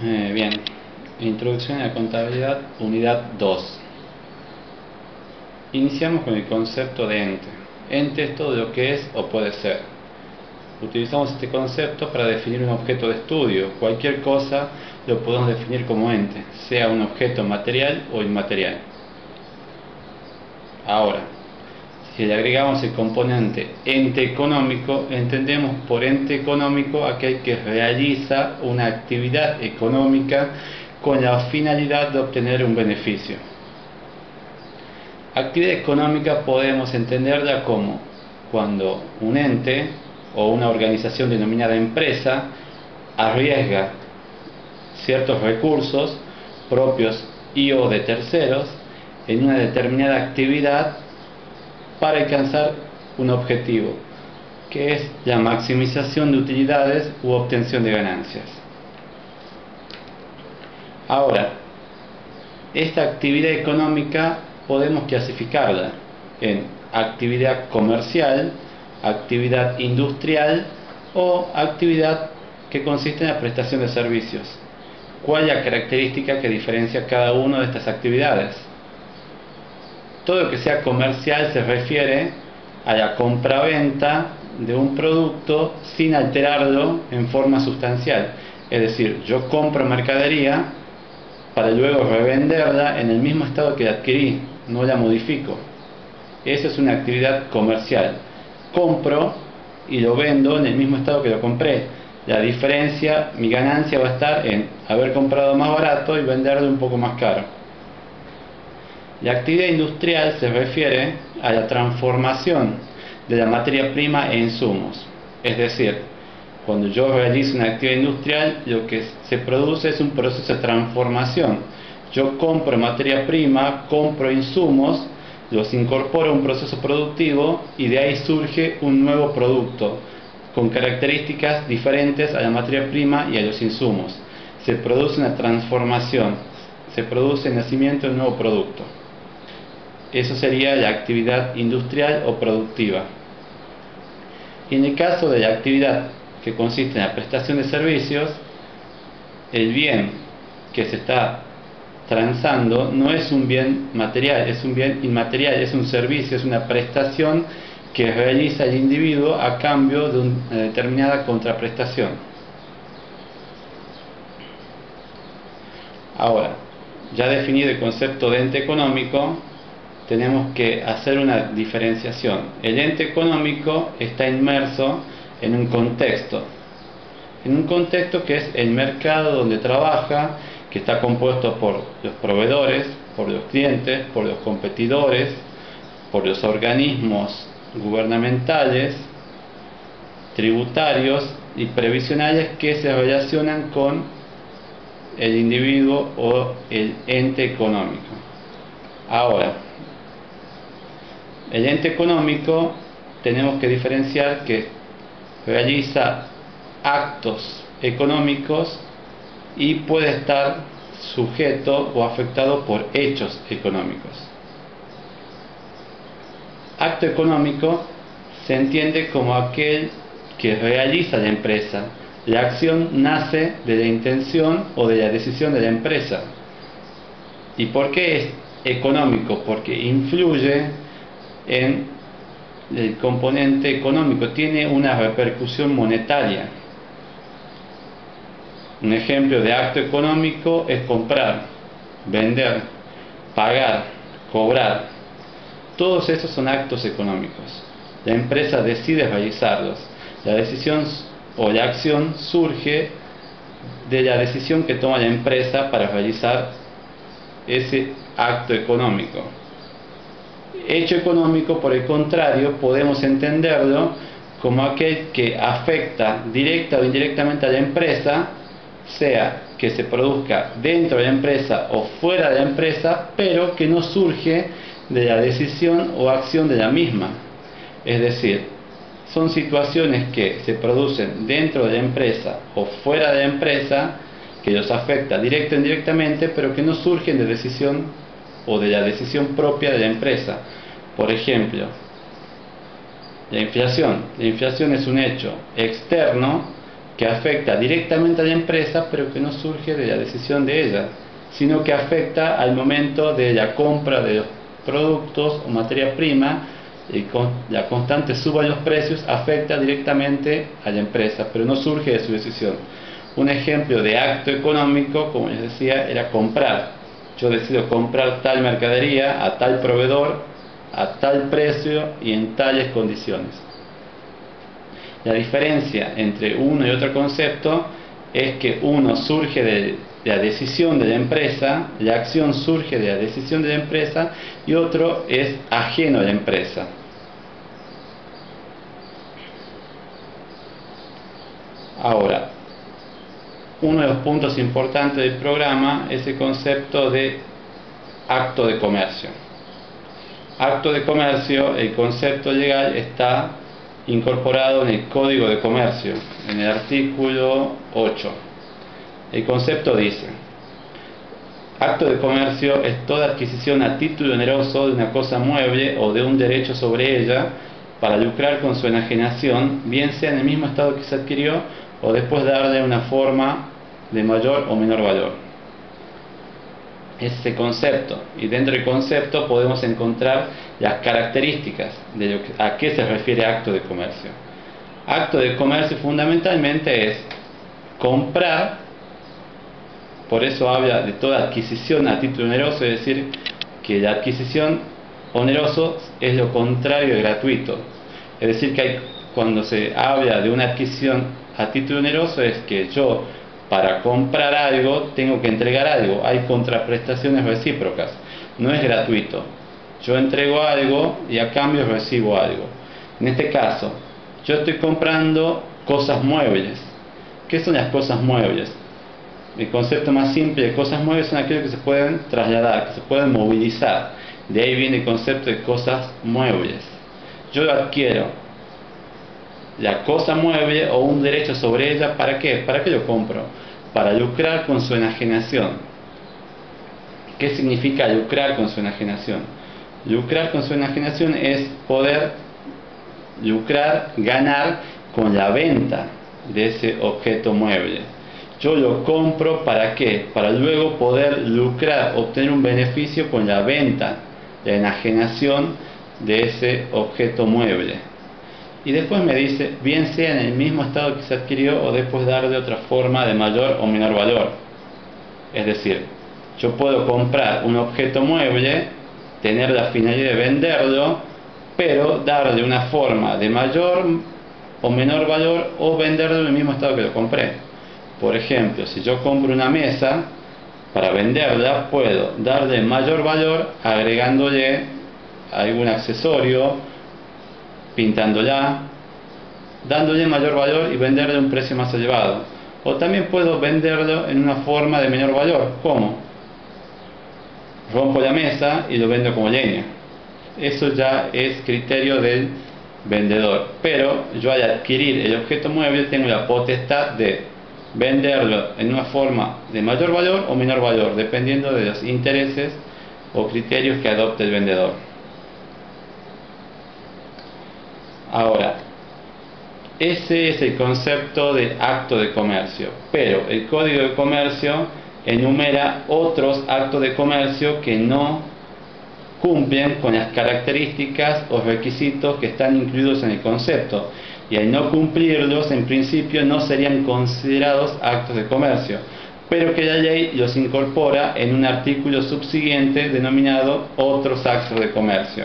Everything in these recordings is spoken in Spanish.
Bien, introducción a la contabilidad, unidad 2. Iniciamos con el concepto de ente. Ente es todo lo que es o puede ser. Utilizamos este concepto para definir un objeto de estudio. Cualquier cosa lo podemos definir como ente, sea un objeto material o inmaterial. Ahora, si le agregamos el componente ente económico, entendemos por ente económico aquel que realiza una actividad económica con la finalidad de obtener un beneficio. Actividad económica podemos entenderla como cuando un ente o una organización denominada empresa arriesga ciertos recursos propios y o de terceros en una determinada actividad para alcanzar un objetivo, que es la maximización de utilidades u obtención de ganancias. Ahora, esta actividad económica podemos clasificarla en actividad comercial, actividad industrial o actividad que consiste en la prestación de servicios. ¿Cuál es la característica que diferencia cada una de estas actividades? Todo lo que sea comercial se refiere a la compraventa de un producto sin alterarlo en forma sustancial. Es decir, yo compro mercadería para luego revenderla en el mismo estado que la adquirí, no la modifico. Esa es una actividad comercial. Compro y lo vendo en el mismo estado que lo compré. La diferencia, mi ganancia va a estar en haber comprado más barato y venderlo un poco más caro. La actividad industrial se refiere a la transformación de la materia prima en insumos. Es decir, cuando yo realizo una actividad industrial, lo que se produce es un proceso de transformación. Yo compro materia prima, compro insumos, los incorporo a un proceso productivo y de ahí surge un nuevo producto con características diferentes a la materia prima y a los insumos. Se produce una transformación, se produce el nacimiento de un nuevo producto. Eso sería la actividad industrial o productiva. Y en el caso de la actividad que consiste en la prestación de servicios, el bien que se está transando no es un bien material, es un bien inmaterial, es un servicio, es una prestación que realiza el individuo a cambio de una determinada contraprestación. Ahora, ya definido el concepto de ente económico, tenemos que hacer una diferenciación. El ente económico está inmerso en un contexto que es el mercado donde trabaja, que está compuesto por los proveedores, por los clientes, por los competidores, por los organismos gubernamentales, tributarios y previsionales que se relacionan con el individuo o el ente económico. Ahora, el ente económico tenemos que diferenciar que realiza actos económicos y puede estar sujeto o afectado por hechos económicos. Acto económico se entiende como aquel que realiza la empresa. La acción nace de la intención o de la decisión de la empresa. ¿Y por qué es económico? Porque influye en el componente económico, tiene una repercusión monetaria. Un ejemplo de acto económico es comprar, vender, pagar, cobrar. Todos esos son actos económicos. La empresa decide realizarlos. La decisión o la acción surge de la decisión que toma la empresa para realizar ese acto económico. Hecho económico, por el contrario, podemos entenderlo como aquel que afecta directa o indirectamente a la empresa, sea que se produzca dentro de la empresa o fuera de la empresa, pero que no surge de la decisión o acción de la misma. Es decir, son situaciones que se producen dentro de la empresa o fuera de la empresa, que los afecta directa o indirectamente, pero que no surgen de decisión o de la decisión propia de la empresa. Por ejemplo, la inflación. La inflación es un hecho externo que afecta directamente a la empresa, pero que no surge de la decisión de ella, sino que afecta al momento de la compra de los productos o materia prima, y con la constante suba de los precios afecta directamente a la empresa, pero no surge de su decisión. Un ejemplo de acto económico, como les decía, era comprar. Yo decido comprar tal mercadería a tal proveedor, a tal precio y en tales condiciones. La diferencia entre uno y otro concepto es que uno surge de la decisión de la empresa, la acción surge de la decisión de la empresa, y otro es ajeno a la empresa. Ahora, uno de los puntos importantes del programa es el concepto de acto de comercio. Acto de comercio, el concepto legal está incorporado en el Código de Comercio, en el artículo 8. El concepto dice: acto de comercio es toda adquisición a título oneroso de una cosa mueble o de un derecho sobre ella para lucrar con su enajenación, bien sea en el mismo estado que se adquirió o después darle una forma de mayor o menor valor. Ese concepto, y dentro del concepto podemos encontrar las características de a qué se refiere acto de comercio. Acto de comercio fundamentalmente es comprar, por eso habla de toda adquisición a título oneroso, es decir, que la adquisición oneroso es lo contrario de gratuito. Es decir, que cuando se habla de una adquisición a título oneroso es que yo, para comprar algo, tengo que entregar algo. Hay contraprestaciones recíprocas. No es gratuito. Yo entrego algo y a cambio recibo algo. En este caso, yo estoy comprando cosas muebles. ¿Qué son las cosas muebles? El concepto más simple de cosas muebles son aquellos que se pueden trasladar, que se pueden movilizar. De ahí viene el concepto de cosas muebles. Yo adquiero la cosa mueble o un derecho sobre ella. ¿Para qué? ¿Para qué lo compro? Para lucrar con su enajenación. ¿Qué significa lucrar con su enajenación? Lucrar con su enajenación es poder lucrar, ganar con la venta de ese objeto mueble. Yo lo compro, ¿para qué? Para luego poder lucrar, obtener un beneficio con la venta, la enajenación de ese objeto mueble. Y después me dice, bien sea en el mismo estado que se adquirió o después darle otra forma de mayor o menor valor. Es decir, yo puedo comprar un objeto mueble, tener la finalidad de venderlo, pero darle una forma de mayor o menor valor o venderlo en el mismo estado que lo compré. Por ejemplo, si yo compro una mesa, para venderla puedo darle mayor valor agregándole algún accesorio, pintándola, dándole mayor valor y venderle a un precio más elevado. O también puedo venderlo en una forma de menor valor. ¿Cómo? Rompo la mesa y lo vendo como leña. Eso ya es criterio del vendedor. Pero yo al adquirir el objeto mueble tengo la potestad de venderlo en una forma de mayor valor o menor valor, dependiendo de los intereses o criterios que adopte el vendedor. Ahora, ese es el concepto de acto de comercio, pero el Código de Comercio enumera otros actos de comercio que no cumplen con las características o requisitos que están incluidos en el concepto, y al no cumplirlos, en principio no serían considerados actos de comercio, pero que la ley los incorpora en un artículo subsiguiente denominado otros actos de comercio.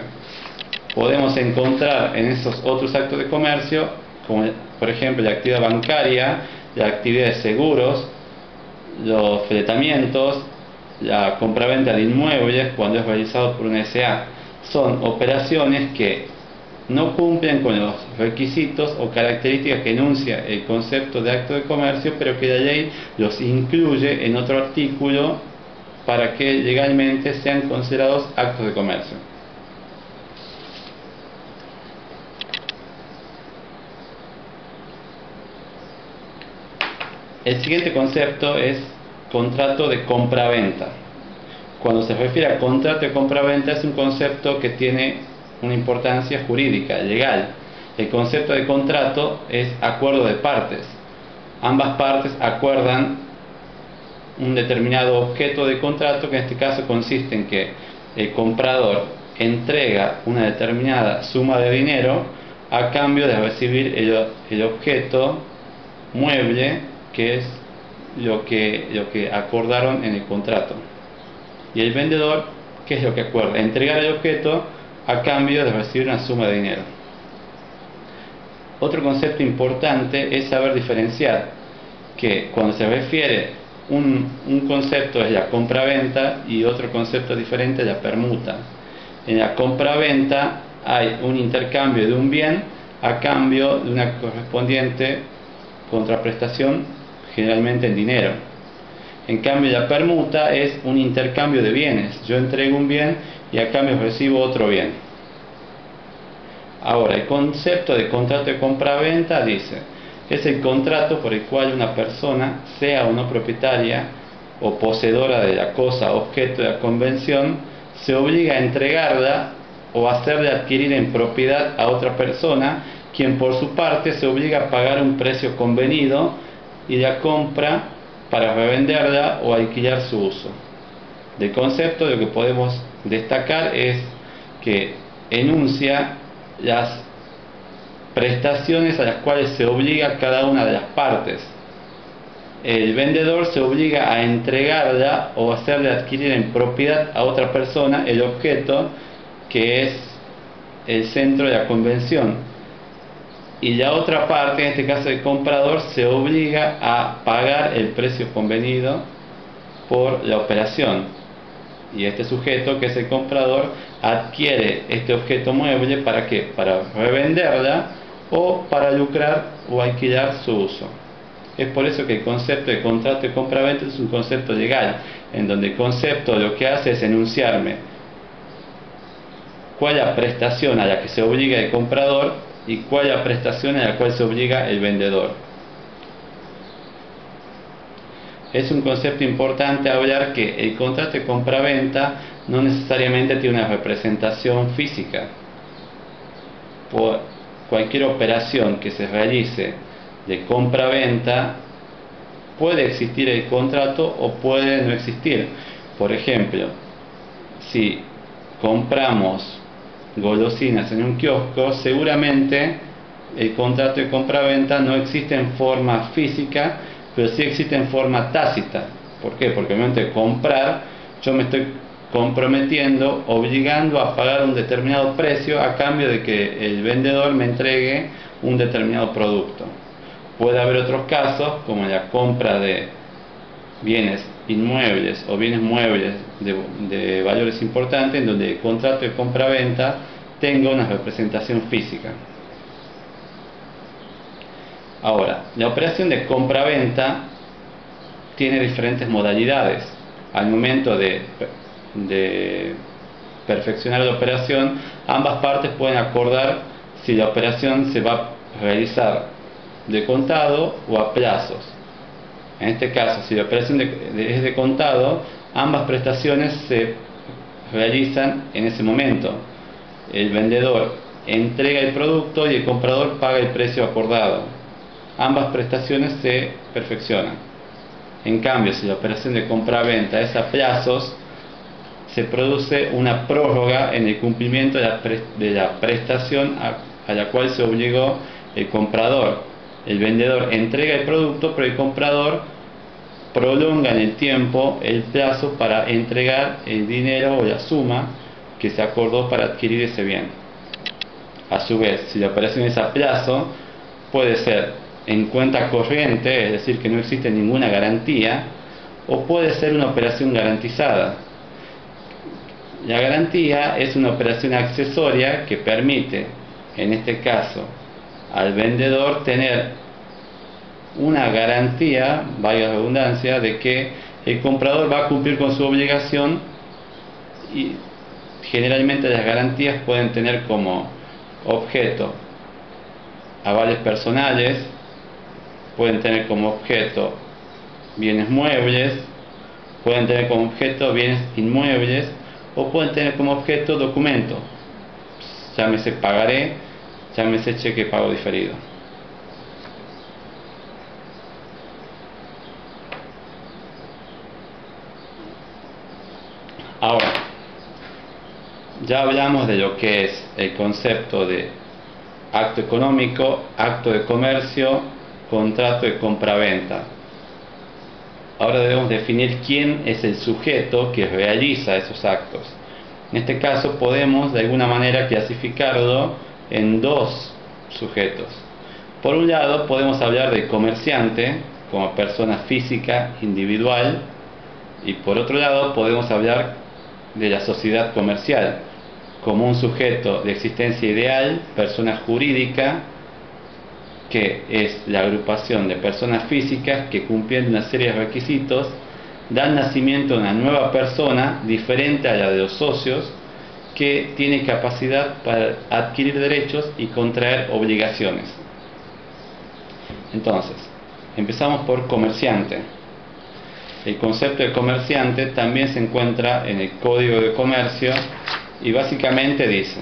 Podemos encontrar en esos otros actos de comercio, como por ejemplo la actividad bancaria, la actividad de seguros, los fletamientos, la compraventa de inmuebles cuando es realizado por una SA. Son operaciones que no cumplen con los requisitos o características que enuncia el concepto de acto de comercio, pero que la ley los incluye en otro artículo para que legalmente sean considerados actos de comercio. El siguiente concepto es contrato de compraventa. Cuando se refiere a contrato de compraventa es un concepto que tiene una importancia jurídica, legal. El concepto de contrato es acuerdo de partes. ambas partes acuerdan un determinado objeto de contrato, que en este caso consiste en que el comprador entrega una determinada suma de dinero a cambio de recibir el objeto mueble, que es lo que acordaron en el contrato. Y el vendedor, ¿qué es lo que acuerda? Entregar el objeto a cambio de recibir una suma de dinero. Otro concepto importante es saber diferenciar que cuando se refiere un concepto es la compra-venta y otro concepto diferente es la permuta. En la compra-venta hay un intercambio de un bien a cambio de una correspondiente contraprestación, generalmente en dinero. En cambio, la permuta es un intercambio de bienes. Yo entrego un bien y a cambio recibo otro bien. Ahora, el concepto de contrato de compra-venta dice: es el contrato por el cual una persona, sea o no propietaria o poseedora de la cosa objeto de la convención, se obliga a entregarla o a hacerle adquirir en propiedad a otra persona, quien por su parte se obliga a pagar un precio convenido y la compra para revenderla o alquilar su uso. Del concepto, lo que podemos destacar es que enuncia las prestaciones a las cuales se obliga cada una de las partes. El vendedor se obliga a entregarla o hacerle adquirir en propiedad a otra persona el objeto que es el centro de la convención, y la otra parte, en este caso el comprador, se obliga a pagar el precio convenido por la operación, y este sujeto, que es el comprador, adquiere este objeto mueble ¿para qué? Para revenderla o para lucrar o alquilar su uso. Es por eso que el concepto de contrato de compra-venta es un concepto legal, en donde el concepto lo que hace es enunciarme cuál es la prestación a la que se obliga el comprador y cuál es la prestación a la cual se obliga el vendedor. Es un concepto importante hablar que el contrato de compra-venta no necesariamente tiene una representación física. Por cualquier operación que se realice de compra-venta puede existir el contrato o puede no existir. Por ejemplo, si compramos golosinas en un kiosco, seguramente el contrato de compra-venta no existe en forma física, pero sí existe en forma tácita. ¿Por qué? Porque al momento de comprar, yo me estoy comprometiendo, obligando a pagar un determinado precio a cambio de que el vendedor me entregue un determinado producto. Puede haber otros casos, como la compra de bienes inmuebles o bienes muebles de valores importantes, en donde el contrato de compra-venta tenga una representación física. Ahora, la operación de compra-venta tiene diferentes modalidades. Al momento de perfeccionar la operación, ambas partes pueden acordar si la operación se va a realizar de contado o a plazos. En este caso, si la operación es de contado, ambas prestaciones se realizan en ese momento. El vendedor entrega el producto y el comprador paga el precio acordado. Ambas prestaciones se perfeccionan. En cambio, si la operación de compra-venta es a plazos, se produce una prórroga en el cumplimiento de la prestación a la cual se obligó el comprador. El vendedor entrega el producto, pero el comprador prolonga en el tiempo el plazo para entregar el dinero o la suma que se acordó para adquirir ese bien. A su vez, si la operación es a plazo, puede ser en cuenta corriente, es decir, que no existe ninguna garantía, o puede ser una operación garantizada. La garantía es una operación accesoria que permite, en este caso, al vendedor tener una garantía, valga la redundancia, de que el comprador va a cumplir con su obligación, y generalmente las garantías pueden tener como objeto avales personales, pueden tener como objeto bienes muebles, pueden tener como objeto bienes inmuebles, o pueden tener como objeto documentos, llámese pagaré, llámese cheque de pago diferido. Ahora, ya hablamos de lo que es el concepto de acto económico, acto de comercio, contrato de compraventa. Ahora debemos definir quién es el sujeto que realiza esos actos. En este caso podemos de alguna manera clasificarlo en dos sujetos. Por un lado podemos hablar del comerciante como persona física individual, y por otro lado podemos hablar de la sociedad comercial como un sujeto de existencia ideal, persona jurídica, que es la agrupación de personas físicas que, cumpliendo una serie de requisitos, dan nacimiento a una nueva persona diferente a la de los socios, que tiene capacidad para adquirir derechos y contraer obligaciones. Entonces, empezamos por comerciante. El concepto de comerciante también se encuentra en el Código de Comercio y básicamente dice: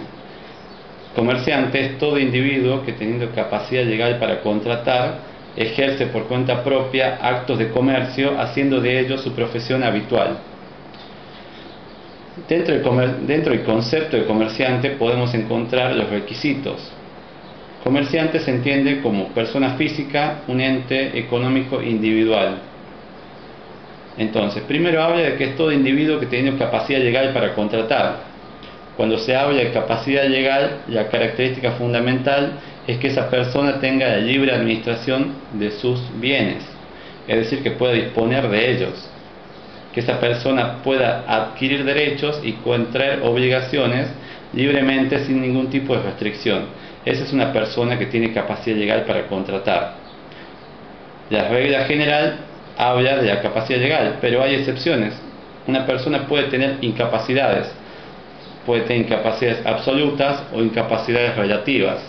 comerciante es todo individuo que, teniendo capacidad legal para contratar, ejerce por cuenta propia actos de comercio, haciendo de ello su profesión habitual. Dentro del concepto de comerciante podemos encontrar los requisitos. Comerciante se entiende como persona física, un ente económico individual. Entonces, primero habla de que es todo individuo que tiene capacidad legal para contratar. Cuando se habla de capacidad legal, la característica fundamental es que esa persona tenga la libre administración de sus bienes, es decir, que pueda disponer de ellos, que esa persona pueda adquirir derechos y contraer obligaciones libremente sin ningún tipo de restricción. Esa es una persona que tiene capacidad legal para contratar. La regla general habla de la capacidad legal, pero hay excepciones. Una persona puede tener incapacidades. Puede tener incapacidades absolutas o incapacidades relativas.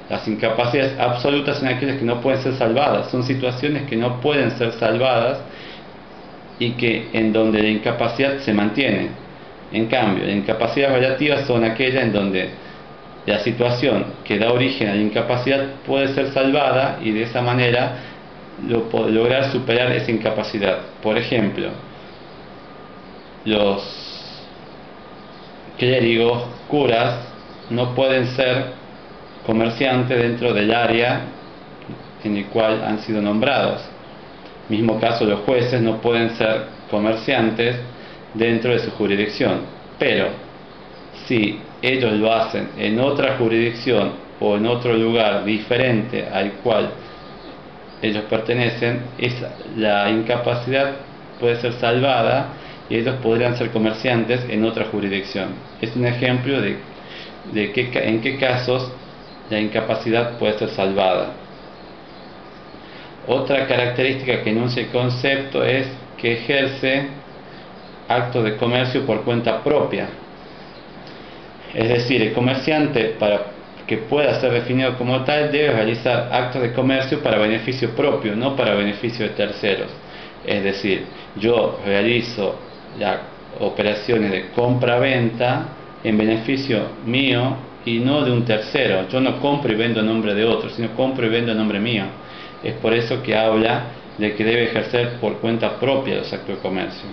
Las incapacidades absolutas son aquellas que no pueden ser salvadas, son situaciones que no pueden ser salvadas y que en donde la incapacidad se mantiene. En cambio, las incapacidades relativas son aquellas en donde la situación que da origen a la incapacidad puede ser salvada y de esa manera lograr superar esa incapacidad. Por ejemplo, los clérigos, curas, no pueden ser comerciantes dentro del área en el cual han sido nombrados. Mismo caso, los jueces no pueden ser comerciantes dentro de su jurisdicción. Pero si ellos lo hacen en otra jurisdicción o en otro lugar diferente al cual ellos pertenecen, la incapacidad puede ser salvada y ellos podrían ser comerciantes en otra jurisdicción. Es un ejemplo de en qué casos la incapacidad puede ser salvada. Otra característica que enuncia el concepto es que ejerce actos de comercio por cuenta propia. Es decir, el comerciante, para que pueda ser definido como tal, debe realizar actos de comercio para beneficio propio, no para beneficio de terceros. Es decir, yo realizo las operaciones de compra-venta en beneficio mío y no de un tercero. Yo no compro y vendo en nombre de otro, sino compro y vendo en nombre mío. Es por eso que habla de que debe ejercer por cuenta propia los actos de comercio.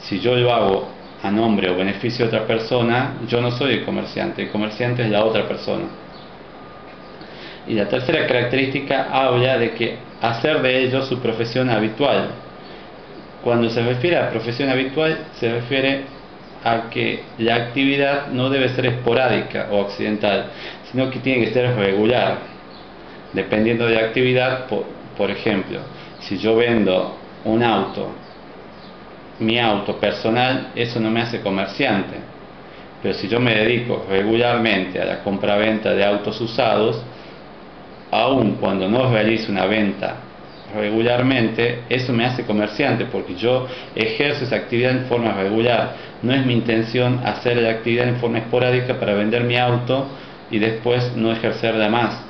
Si yo lo hago a nombre o beneficio de otra persona, yo no soy el comerciante es la otra persona. Y la tercera característica habla de que hacer de ello su profesión habitual. Cuando se refiere a profesión habitual, se refiere a que la actividad no debe ser esporádica o accidental, sino que tiene que ser regular. Dependiendo de la actividad, por ejemplo, si yo vendo un auto, mi auto personal, eso no me hace comerciante. Pero si yo me dedico regularmente a la compraventa de autos usados, aun cuando no realizo una venta regularmente, eso me hace comerciante, porque yo ejerzo esa actividad en forma regular. No es mi intención hacer la actividad en forma esporádica para vender mi auto y después no ejercerla más.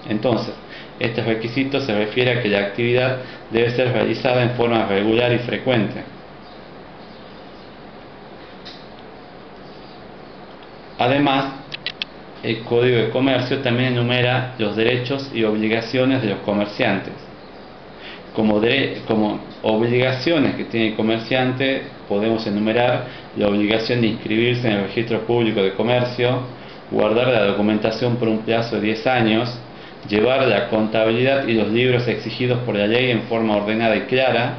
Entonces, este requisito se refiere a que la actividad debe ser realizada en forma regular y frecuente. Además, el Código de Comercio también enumera los derechos y obligaciones de los comerciantes. Como obligaciones que tiene el comerciante, podemos enumerar la obligación de inscribirse en el registro público de comercio, guardar la documentación por un plazo de 10 años, llevar la contabilidad y los libros exigidos por la ley en forma ordenada y clara,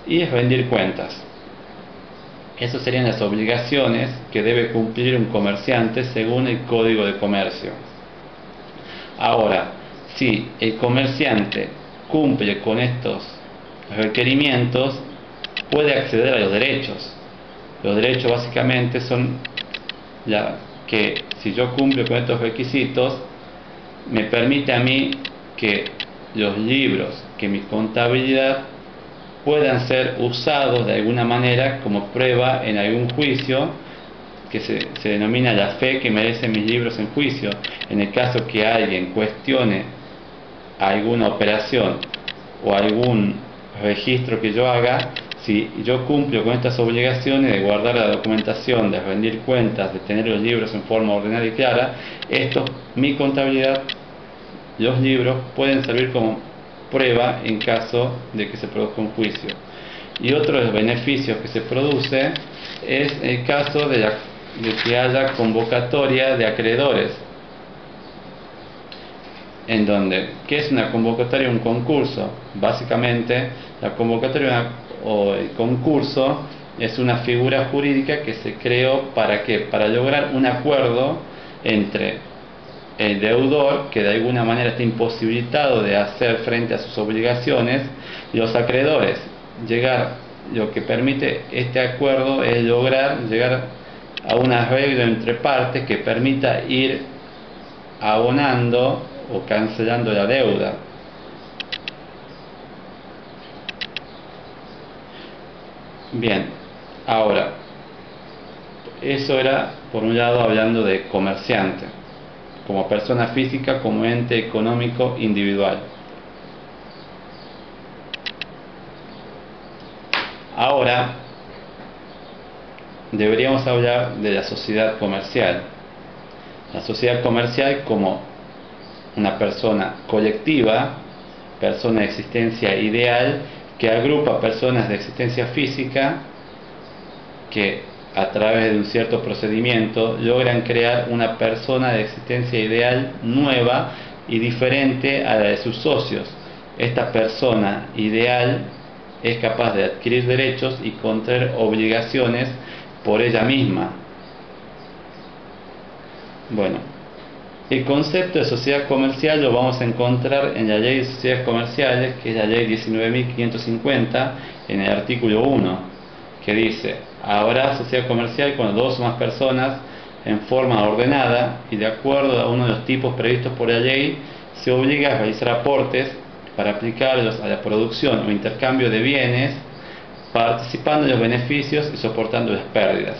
y rendir cuentas. Esas serían las obligaciones que debe cumplir un comerciante según el Código de Comercio. Ahora, si el comerciante cumple con estos requerimientos, puede acceder a los derechos. Los derechos básicamente son que si yo cumplo con estos requisitos, me permite a mí que los libros, que mi contabilidad puedan ser usados de alguna manera como prueba en algún juicio, que se denomina la fe que merecen mis libros en juicio. En el caso que alguien cuestione alguna operación o algún registro que yo haga, si yo cumplo con estas obligaciones de guardar la documentación, de rendir cuentas, de tener los libros en forma ordenada y clara, mi contabilidad, los libros pueden servir como prueba en caso de que se produzca un juicio. Y otro de los beneficios que se produce es el caso de que haya convocatoria de acreedores, en donde, ¿qué es una convocatoria? Un concurso. Básicamente, la convocatoria o el concurso es una figura jurídica que se creó ¿para qué? Para lograr un acuerdo entre el deudor, que de alguna manera está imposibilitado de hacer frente a sus obligaciones, y los acreedores. Lo que permite este acuerdo es llegar a un arreglo entre partes que permita ir abonando o cancelando la deuda. Bien, ahora, eso era por un lado hablando de comerciante, como persona física, como ente económico individual. Ahora deberíamos hablar de la sociedad comercial. La sociedad comercial como una persona colectiva, persona de existencia ideal, que agrupa personas de existencia física que a través de un cierto procedimiento logran crear una persona de existencia ideal nueva y diferente a la de sus socios. Esta persona ideal es capaz de adquirir derechos y contraer obligaciones por ella misma. Bueno, el concepto de sociedad comercial lo vamos a encontrar en la Ley de Sociedades Comerciales, que es la Ley 19.550, en el artículo 1, que dice: habrá sociedad comercial cuando dos o más personas, en forma ordenada y de acuerdo a uno de los tipos previstos por la ley, se obliga a realizar aportes para aplicarlos a la producción o intercambio de bienes, participando en los beneficios y soportando las pérdidas.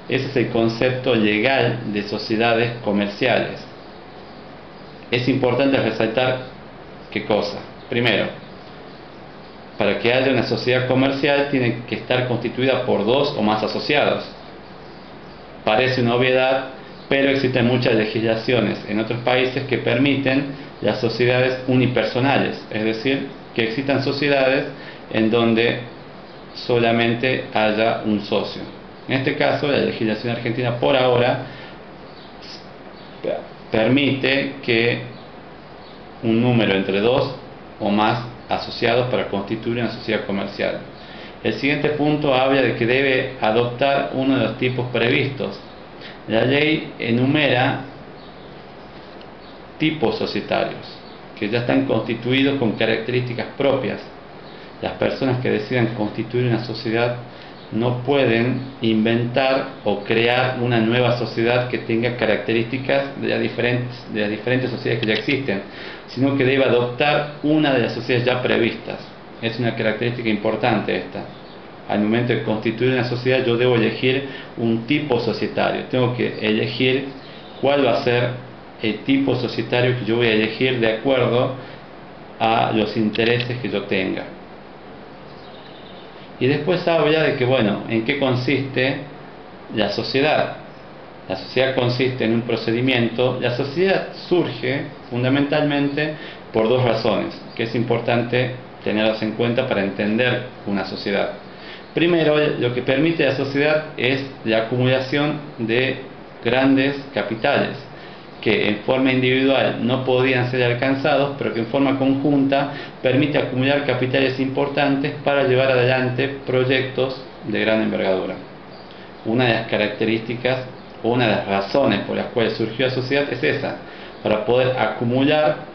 Ese es el concepto legal de sociedades comerciales. Es importante resaltar ¿qué cosa? Primero, para que haya una sociedad comercial tiene que estar constituida por dos o más asociados. Parece una obviedad, pero existen muchas legislaciones en otros países que permiten las sociedades unipersonales, es decir, que existan sociedades en donde solamente haya un socio. En este caso, la legislación argentina por ahora permite que un número entre dos o más asociados para constituir una sociedad comercial. El siguiente punto habla de que debe adoptar uno de los tipos previstos. La ley enumera tipos societarios que ya están constituidos con características propias. Las personas que decidan constituir una sociedad no pueden inventar o crear una nueva sociedad que tenga características de las diferentes sociedades que ya existen, sino que debe adoptar una de las sociedades ya previstas. Es una característica importante esta. Al momento de constituir una sociedad, yo debo elegir un tipo societario. Tengo que elegir cuál va a ser el tipo societario que yo voy a elegir de acuerdo a los intereses que yo tenga. Y después habla de que, bueno, ¿en qué consiste la sociedad? La sociedad consiste en un procedimiento. La sociedad surge fundamentalmente por dos razones, que es importante tenerlos en cuenta para entender una sociedad. Primero, lo que permite la sociedad es la acumulación de grandes capitales, que en forma individual no podían ser alcanzados, pero que en forma conjunta permite acumular capitales importantes para llevar adelante proyectos de gran envergadura. Una de las características, o una de las razones por las cuales surgió la sociedad es esa, para poder acumular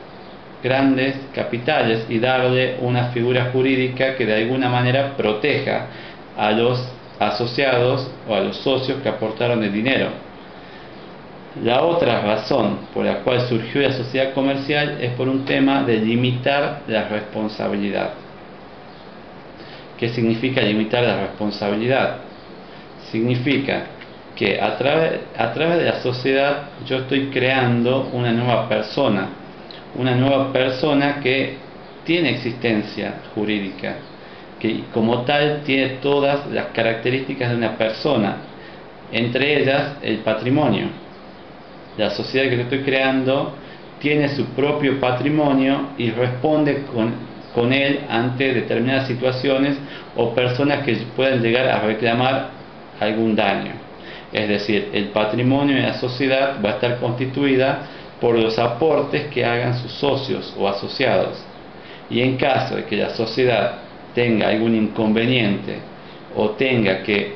grandes capitales y darle una figura jurídica que de alguna manera proteja a los asociados o a los socios que aportaron el dinero. La otra razón por la cual surgió la sociedad comercial es por un tema de limitar la responsabilidad. ¿Qué significa limitar la responsabilidad? Significa que a través de la sociedad yo estoy creando una nueva persona que tiene existencia jurídica, que como tal tiene todas las características de una persona, entre ellas el patrimonio. La sociedad que yo estoy creando tiene su propio patrimonio y responde con él ante determinadas situaciones o personas que puedan llegar a reclamar algún daño. Es decir, el patrimonio de la sociedad va a estar constituida por los aportes que hagan sus socios o asociados. Y en caso de que la sociedad tenga algún inconveniente o tenga que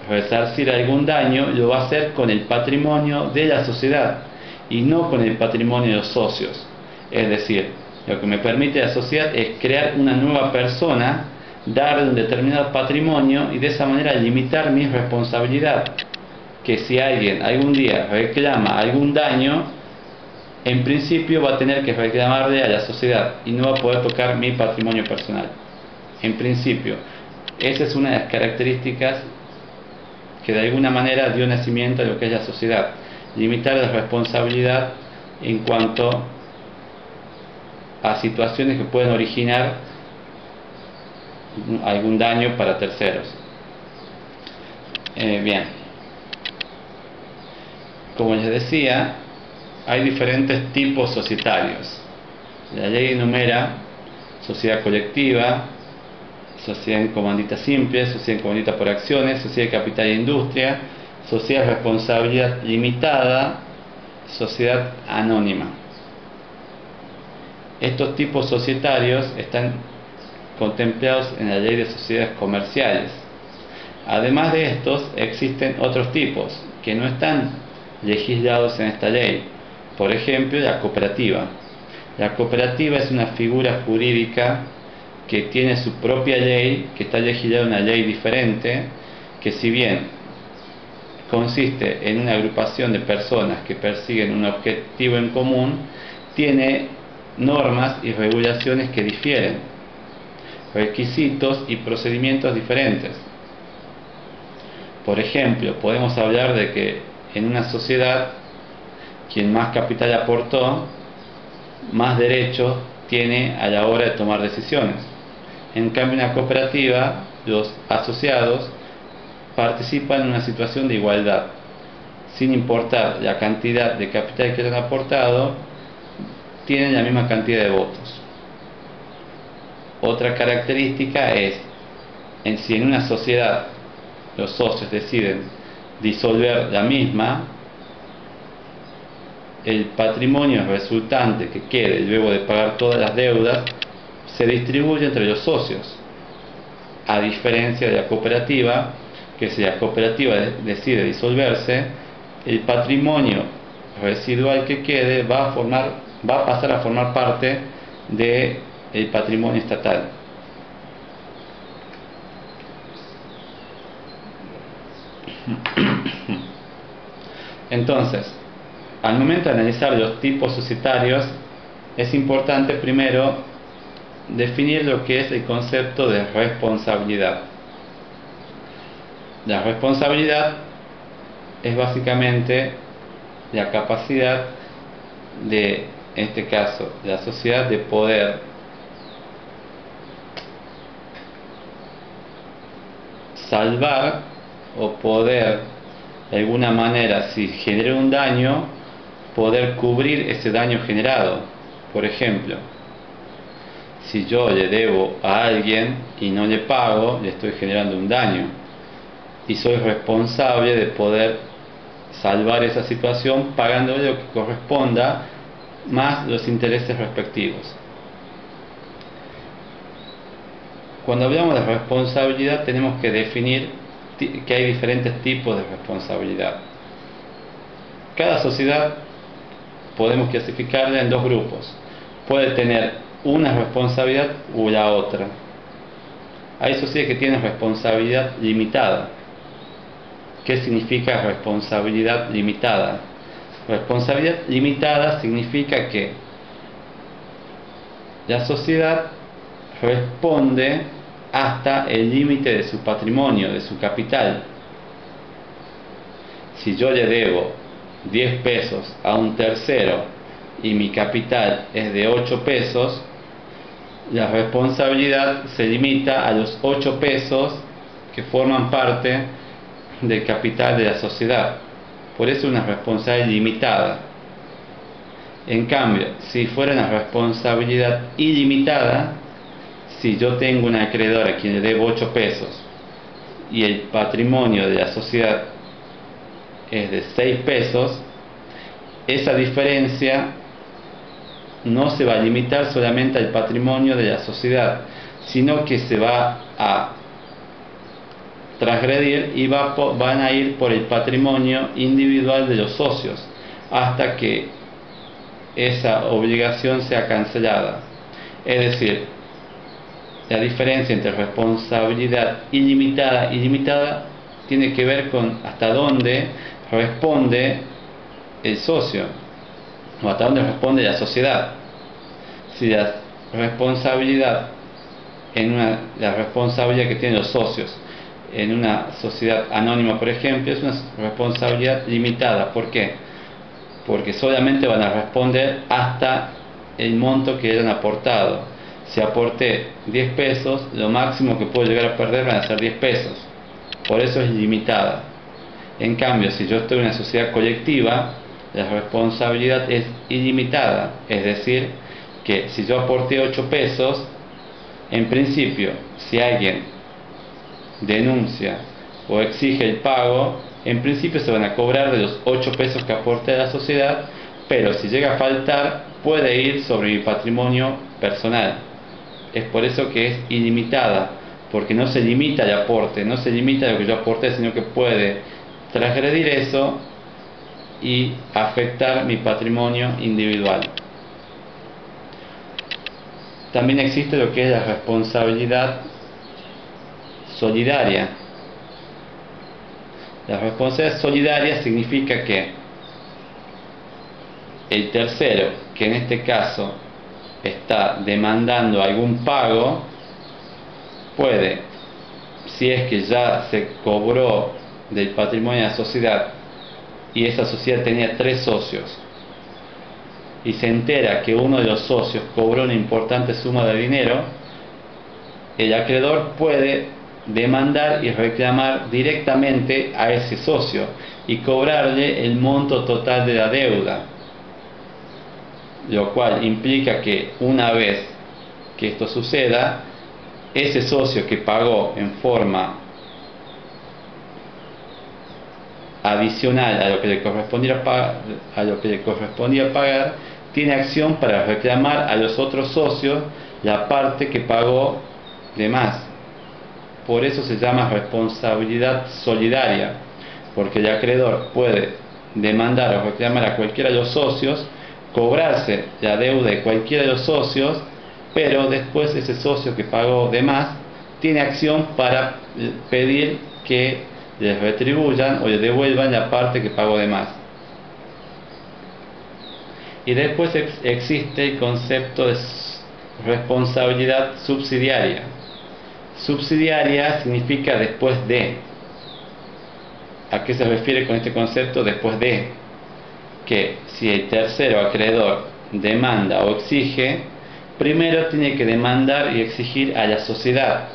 resarcir algún daño, lo va a hacer con el patrimonio de la sociedad y no con el patrimonio de los socios. Es decir, lo que me permite la sociedad es crear una nueva persona, darle un determinado patrimonio y de esa manera limitar mi responsabilidad. Que si alguien algún día reclama algún daño, en principio va a tener que reclamarle a la sociedad y no va a poder tocar mi patrimonio personal. En principio, esa es una de las características que de alguna manera dio nacimiento a lo que es la sociedad: limitar la responsabilidad en cuanto a situaciones que pueden originar algún daño para terceros. Bien, como les decía, hay diferentes tipos societarios. La ley enumera sociedad colectiva, sociedad en comandita simple, sociedad en comandita por acciones, sociedad de capital e industria, sociedad de responsabilidad limitada, sociedad anónima. Estos tipos societarios están contemplados en la ley de sociedades comerciales. Además de estos, existen otros tipos que no están legislados en esta ley. Por ejemplo, la cooperativa. La cooperativa es una figura jurídica que tiene su propia ley, que está legislada en una ley diferente, que si bien consiste en una agrupación de personas que persiguen un objetivo en común, tiene normas y regulaciones que difieren, requisitos y procedimientos diferentes. Por ejemplo, podemos hablar de que en una sociedad quien más capital aportó, más derechos tiene a la hora de tomar decisiones. En cambio, en una cooperativa, los asociados participan en una situación de igualdad. Sin importar la cantidad de capital que hayan aportado, tienen la misma cantidad de votos. Otra característica es, si en una sociedad los socios deciden disolver la misma, el patrimonio resultante que quede luego de pagar todas las deudas se distribuye entre los socios, a diferencia de la cooperativa, que si la cooperativa decide disolverse, el patrimonio residual que quede va a pasar a formar parte del patrimonio estatal. Entonces, al momento de analizar los tipos societarios, es importante primero definir lo que es el concepto de responsabilidad. La responsabilidad es básicamente la capacidad de, en este caso, de la sociedad de poder salvar o poder, de alguna manera, si genera un daño, poder cubrir ese daño generado. Por ejemplo, Si yo le debo a alguien y no le pago, le estoy generando un daño. Y soy responsable de poder salvar esa situación pagándole lo que corresponda más los intereses respectivos. Cuando hablamos de responsabilidad tenemos que definir que hay diferentes tipos de responsabilidad. Cada sociedad podemos clasificarla en dos grupos. Puede tener una responsabilidad u la otra. Hay sociedades que tienen responsabilidad limitada. ¿Qué significa responsabilidad limitada? Responsabilidad limitada significa que la sociedad responde hasta el límite de su patrimonio, de su capital. Si yo le debo 10 pesos a un tercero y mi capital es de 8 pesos, la responsabilidad se limita a los 8 pesos que forman parte del capital de la sociedad. Por eso es una responsabilidad limitada. En cambio, si fuera una responsabilidad ilimitada, si yo tengo un acreedor a quien le debo 8 pesos y el patrimonio de la sociedad es de 6 pesos, esa diferencia no se va a limitar solamente al patrimonio de la sociedad, sino que se va a transgredir y van a ir por el patrimonio individual de los socios hasta que esa obligación sea cancelada. Es decir, la diferencia entre responsabilidad ilimitada y limitada tiene que ver con hasta dónde responde el socio o hasta dónde responde la sociedad. Si la responsabilidad la responsabilidad que tienen los socios en una sociedad anónima, por ejemplo, es una responsabilidad limitada. ¿Por qué? Porque solamente van a responder hasta el monto que hayan aportado. Si aporté 10 pesos, lo máximo que puedo llegar a perder van a ser 10 pesos. Por eso es limitada. En cambio, si yo estoy en una sociedad colectiva, la responsabilidad es ilimitada. Es decir, que si yo aporté 8 pesos, en principio, si alguien denuncia o exige el pago, en principio se van a cobrar de los 8 pesos que aporté a la sociedad, pero si llega a faltar, puede ir sobre mi patrimonio personal. Es por eso que es ilimitada, porque no se limita el aporte, no se limita a lo que yo aporté, sino que puede transgredir eso y afectar mi patrimonio individual. También existe lo que es la responsabilidad solidaria. La responsabilidad solidaria significa que el tercero, que en este caso está demandando algún pago, puede, si es que ya se cobró del patrimonio de la sociedad y esa sociedad tenía 3 socios y se entera que uno de los socios cobró una importante suma de dinero, el acreedor puede demandar y reclamar directamente a ese socio y cobrarle el monto total de la deuda, lo cual implica que una vez que esto suceda, ese socio que pagó en forma adicional a lo que le correspondía pagar, tiene acción para reclamar a los otros socios la parte que pagó de más. Por eso se llama responsabilidad solidaria, porque el acreedor puede demandar o reclamar a cualquiera de los socios, cobrarse la deuda de cualquiera de los socios, pero después ese socio que pagó de más tiene acción para pedir que les retribuyan o les devuelvan la parte que pagó de más. Y después existe el concepto de responsabilidad subsidiaria. Subsidiaria significa después de. ¿A qué se refiere con este concepto después de? Que si el tercero acreedor demanda o exige, primero tiene que demandar y exigir a la sociedad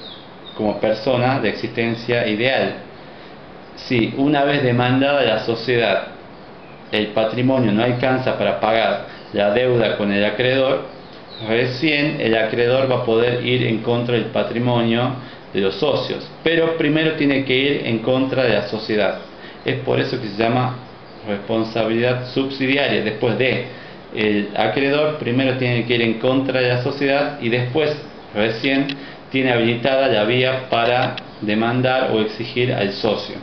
como persona de existencia ideal. Si una vez demandada la sociedad el patrimonio no alcanza para pagar la deuda con el acreedor, recién el acreedor va a poder ir en contra del patrimonio de los socios, pero primero tiene que ir en contra de la sociedad. Es por eso que se llama responsabilidad subsidiaria. Después de el acreedor, primero tiene que ir en contra de la sociedad y después recién tiene habilitada la vía para demandar o exigir al socio.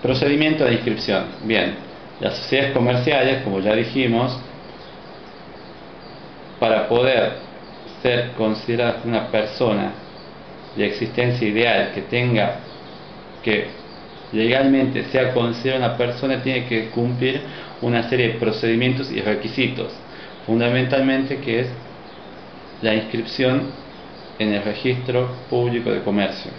Procedimiento de inscripción. Bien, las sociedades comerciales, como ya dijimos, para poder ser consideradas una persona de existencia ideal, que legalmente sea considerada una persona, tiene que cumplir una serie de procedimientos y requisitos, fundamentalmente que es la inscripción en el registro público de comercio.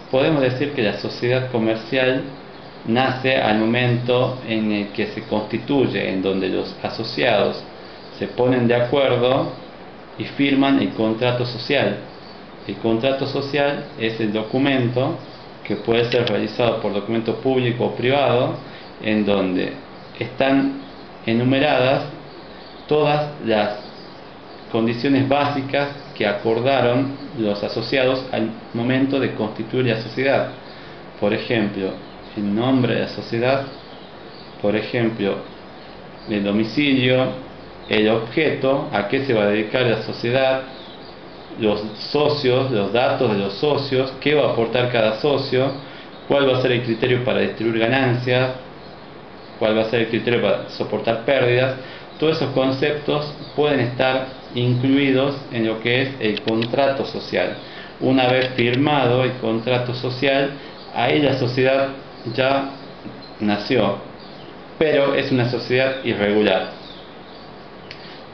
Podemos decir que la sociedad comercial nace al momento en el que se constituye, en donde los asociados se ponen de acuerdo y firman el contrato social. El contrato social es el documento que puede ser realizado por documento público o privado, en donde están enumeradas todas las condiciones básicas que acordaron los asociados al momento de constituir la sociedad. Por ejemplo, el nombre de la sociedad, por ejemplo, el domicilio, el objeto, a qué se va a dedicar la sociedad, los socios, los datos de los socios, qué va a aportar cada socio, cuál va a ser el criterio para distribuir ganancias, cuál va a ser el criterio para soportar pérdidas. Todos esos conceptos pueden estar incluidos en lo que es el contrato social. Una vez firmado el contrato social, ahí la sociedad ya nació, pero es una sociedad irregular.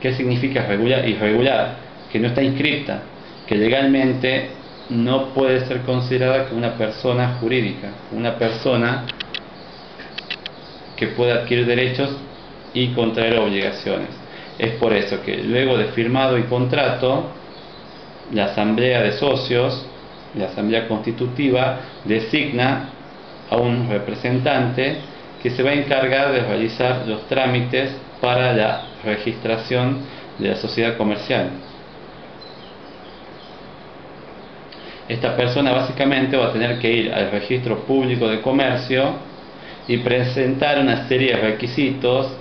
¿Qué significa irregular? Irregular, que no está inscrita, que legalmente no puede ser considerada como una persona jurídica, una persona que pueda adquirir derechos y contraer obligaciones. Es por eso que luego de firmado el contrato, la asamblea de socios, la asamblea constitutiva, designa a un representante que se va a encargar de realizar los trámites para la registración de la sociedad comercial. Esta persona básicamente va a tener que ir al registro público de comercio y presentar una serie de requisitos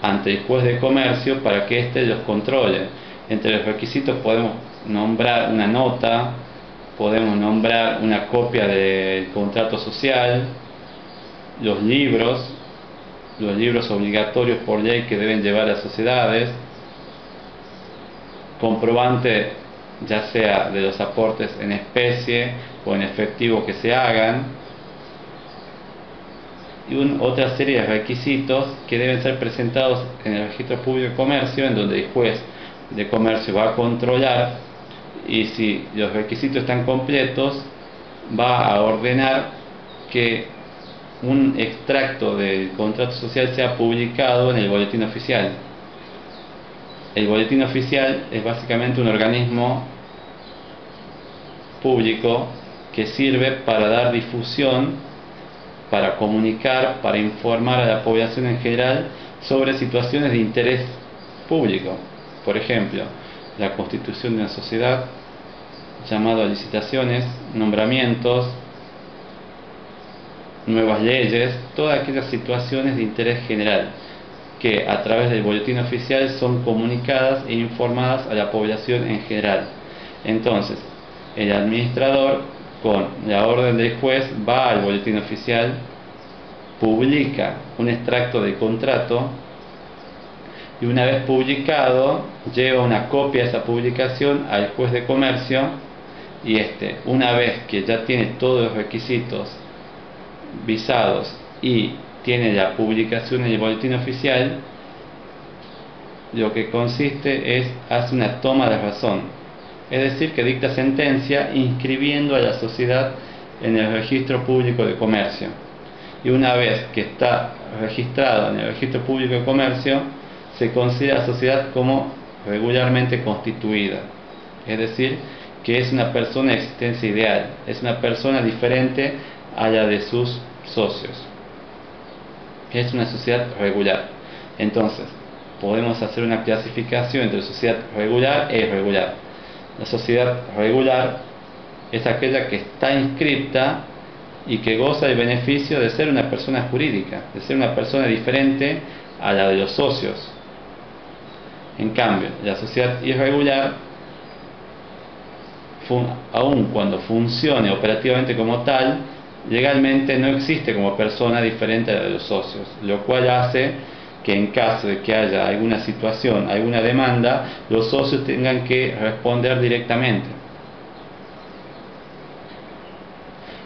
ante el juez de comercio para que éste los controle. Entre los requisitos podemos nombrar una nota, podemos nombrar una copia del contrato social, los libros obligatorios por ley que deben llevar las sociedades, comprobante ya sea de los aportes en especie o en efectivo que se hagan, y otra serie de requisitos que deben ser presentados en el registro público de comercio, en donde el juez de comercio va a controlar, y si los requisitos están completos va a ordenar que un extracto del contrato social sea publicado en el boletín oficial. El boletín oficial es básicamente un organismo público que sirve para dar difusión, para comunicar, para informar a la población en general sobre situaciones de interés público. Por ejemplo, la constitución de una sociedad, llamado a licitaciones, nombramientos, nuevas leyes, todas aquellas situaciones de interés general que a través del boletín oficial son comunicadas e informadas a la población en general. Entonces, el administrador, con la orden del juez, va al boletín oficial, publica un extracto del contrato y una vez publicado lleva una copia de esa publicación al juez de comercio, y una vez que ya tiene todos los requisitos visados y tiene la publicación en el boletín oficial, lo que consiste es hace una toma de razón, es decir, que dicta sentencia inscribiendo a la sociedad en el registro público de comercio. Y una vez que está registrado en el registro público de comercio, se considera la sociedad como regularmente constituida, es decir, que es una persona de existencia ideal, es una persona diferente a la de sus socios, es una sociedad regular. Entonces, podemos hacer una clasificación entre sociedad regular e irregular. La sociedad regular es aquella que está inscripta y que goza del beneficio de ser una persona jurídica, de ser una persona diferente a la de los socios. En cambio, la sociedad irregular, aun cuando funcione operativamente como tal, legalmente no existe como persona diferente a la de los socios, lo cual hace que en caso de que haya alguna situación, alguna demanda, los socios tengan que responder directamente.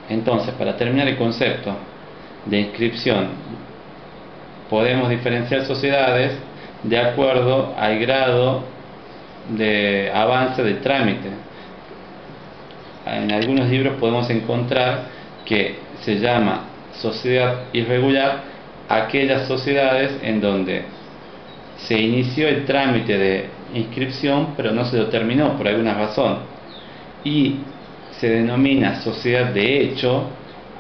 Entonces, para terminar el concepto de inscripción, podemos diferenciar sociedades de acuerdo al grado de avance del trámite. En algunos libros podemos encontrar que se llama sociedad irregular aquellas sociedades en donde se inició el trámite de inscripción pero no se lo terminó por alguna razón, y se denomina sociedad de hecho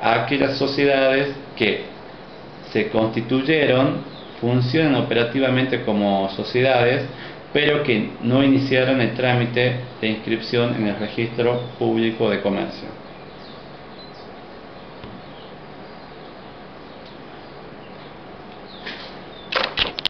a aquellas sociedades que se constituyeron, funcionan operativamente como sociedades, pero que no iniciaron el trámite de inscripción en el registro público de comercio.